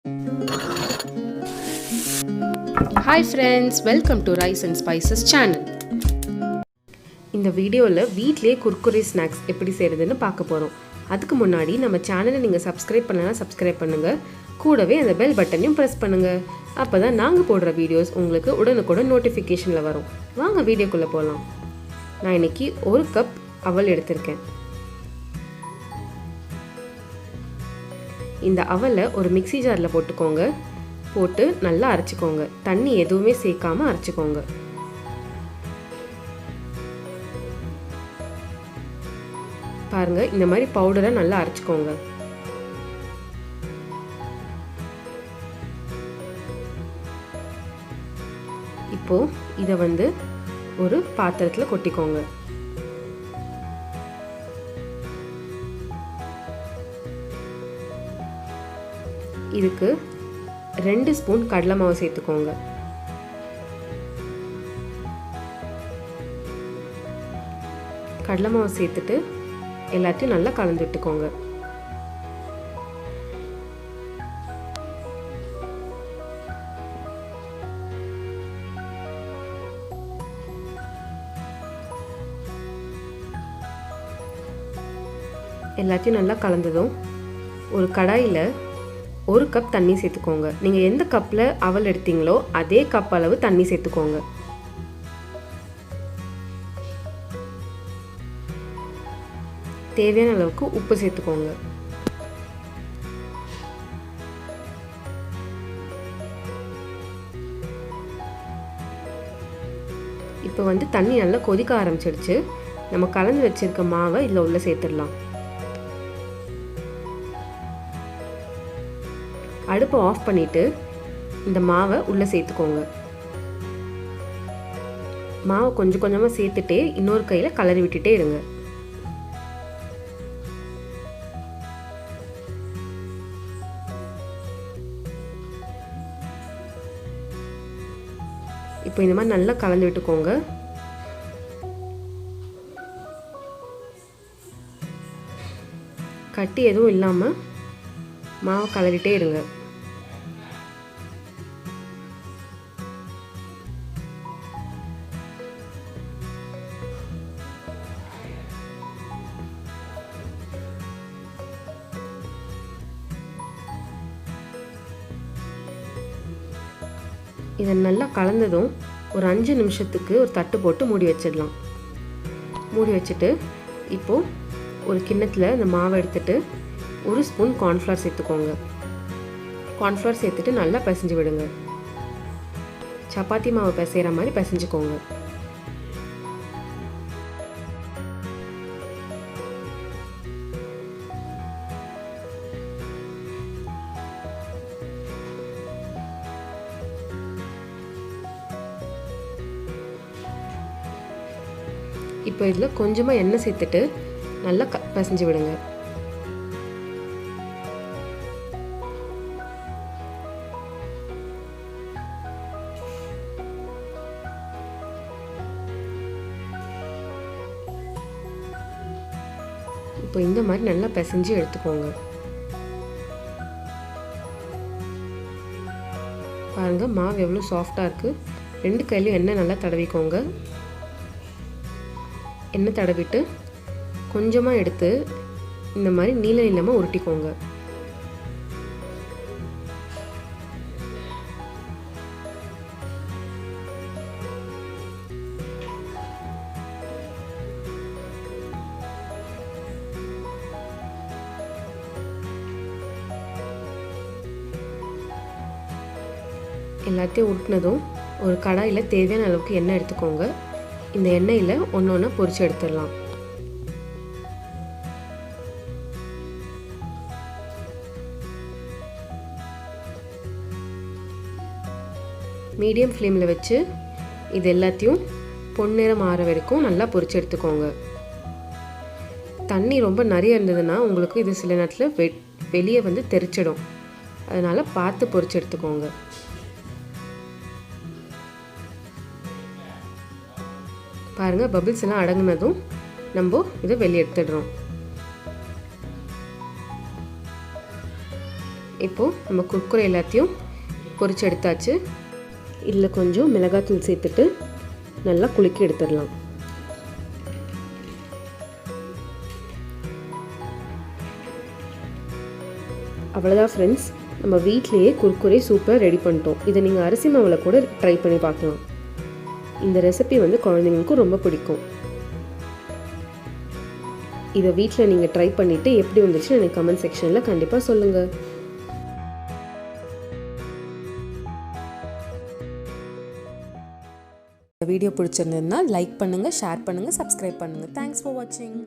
Hi friends, welcome to Rice and Spices channel. இந்த வீடியோவில் வீட்டிலே குர்குரே ஸ்நாக்ஸ் எப்படி செய்கிறதுன்னு பார்க்க போகிறோம். அதுக்கு முன்னாடி நம்ம சேனலை நீங்கள் சப்ஸ்கிரைப் பண்ணலாம், சப்ஸ்கிரைப் பண்ணுங்கள். கூடவே அந்த பெல் பட்டனையும் ப்ரெஸ் பண்ணுங்கள். அப்போ தான் நாங்கள் போடுற வீடியோஸ் உங்களுக்கு உடனுக்குடன் நோட்டிஃபிகேஷனில் வரும். வாங்க வீடியோக்குள்ளே போகலாம். நான் இன்றைக்கி 1 கப் அவல் எடுத்திருக்கேன். இந்த அவலை ஒரு மிக்ஸி ஜாரில் போட்டுக்கோங்க. போட்டு நல்லா அரைச்சிக்கோங்க. தண்ணி எதுவுமே சேர்க்காம அரைச்சிக்கோங்க. பாருங்க, இந்த மாதிரி பவுடரை நல்லா அரைச்சிக்கோங்க. இப்போ இதை ஒரு பாத்திரத்தில் கொட்டிக்கோங்க. இதுக்கு 2 ஸ்பூன் கடலை மாவு சேர்த்துக்கோங்க. கடலை மாவு சேர்த்துட்டு எல்லாத்தையும் நல்லா கலந்து விட்டுக்கோங்க. எல்லாத்தையும் நல்லா கலந்ததும் ஒரு கடாயில் 1 கப் தண்ணி சேர்த்துக்கோங்க. நீங்கள் எந்த கப்பில் அவல் எடுத்தீங்களோ அதே கப் அளவு தண்ணி சேர்த்துக்கோங்க. தேவையான அளவுக்கு உப்பு சேர்த்துக்கோங்க. இப்போ தண்ணி நல்லா கொதிக்க ஆரம்பிச்சிடுச்சு. நம்ம கலந்து வச்சிருக்க மாவை இதில் உள்ள சேர்த்துடலாம். அடுப்பை ஆஃப் பண்ணிட்டு இந்த மாவை உள்ளே சேர்த்துக்கோங்க. மாவை கொஞ்சம் கொஞ்சமாக சேர்த்துட்டே இன்னொரு கையில் கலரி விட்டுட்டே இருங்க. இப்போ இந்த மாதிரி நல்லா கலந்து விட்டுக்கோங்க. கட்டி எதுவும் இல்லாமல் மாவை கலரிட்டே இருங்க. இதை நல்லா கலந்ததும் ஒரு 5 நிமிஷத்துக்கு ஒரு தட்டு போட்டு மூடி வச்சிடலாம். மூடி வச்சுட்டு இப்போது ஒரு கிண்ணத்தில் இந்த மாவை எடுத்துட்டு 1 ஸ்பூன் கார்ன்ஃப்ளவர் சேர்த்துக்கோங்க. கார்ன்ஃப்ளவர் சேர்த்துட்டு நல்லா பிசைஞ்சு விடுங்க. சப்பாத்தி மாவு பிசைகிற மாதிரி பிசைஞ்சுக்கோங்க. இப்போ இதில் கொஞ்சமாக எண்ணெய் சேர்த்துட்டு நல்லா பிசைஞ்சு விடுங்க. இப்போ இந்த மாதிரி நல்லா பிசைஞ்சு எடுத்துக்கோங்க. பாருங்க, மாவு எவ்வளோ சாஃப்டாக இருக்குது. 2 கையிலையும் எண்ணெய் நல்லா தடவிக்கோங்க. எண்ணெய் தடவிட்டு கொஞ்சமாக எடுத்து இந்த மாதிரி நீள நீளமாக உருட்டிக்கோங்க. எல்லாத்தையும் உருட்டினதும் ஒரு கடாயில் தேவையான அளவுக்கு எண்ணெய் எடுத்துக்கோங்க. இந்த எண்ணெயில் ஒன்று ஒன்றா பொரிச்சு எடுத்துடலாம். மீடியம் ஃப்ளேமில் வச்சு இது எல்லாத்தையும் பொன்னிறம் ஆற வரைக்கும் நல்லா பொரிச்சு எடுத்துக்கோங்க. தண்ணி ரொம்ப நிறைய இருந்ததுன்னா உங்களுக்கு இது சில நேரத்தில் வெளியே தெரிச்சிடும். அதனால் பார்த்து பொரிச்சு எடுத்துக்கோங்க. பாருங்கள், பபிள்ஸ் எல்லாம் அடங்கினதும் நம்ம இதை வெளியே எடுத்துடுறோம். இப்போது நம்ம குர்குரே எல்லாத்தையும் பொரிச்சு எடுத்தாச்சு. இதில் கொஞ்சம் மிளகாத்தூள் சேர்த்துட்டு நல்லா குலுக்கி எடுத்துடலாம். அவ்வளோதான் ஃப்ரெண்ட்ஸ், நம்ம வீட்டிலேயே குர்குரே சூப்பராக ரெடி பண்ணிட்டோம். இதை நீங்கள் அரிசி மாவில் கூட ட்ரை பண்ணி பார்க்கலாம். இந்த ரெசிபி வந்து குழந்தைங்களுக்கும் ரொம்ப பிடிக்கும். இதை வீட்டில் நீங்கள் ட்ரை பண்ணிவிட்டு எப்படி வந்துச்சுன்னு எனக்கு கமெண்ட் செக்ஷனில் கண்டிப்பாக சொல்லுங்கள். வீடியோ பிடிச்சிருந்ததுன்னா லைக் பண்ணுங்கள், ஷேர் பண்ணுங்கள், சப்ஸ்கிரைப் பண்ணுங்கள். தேங்க்ஸ் ஃபார் வாட்சிங்.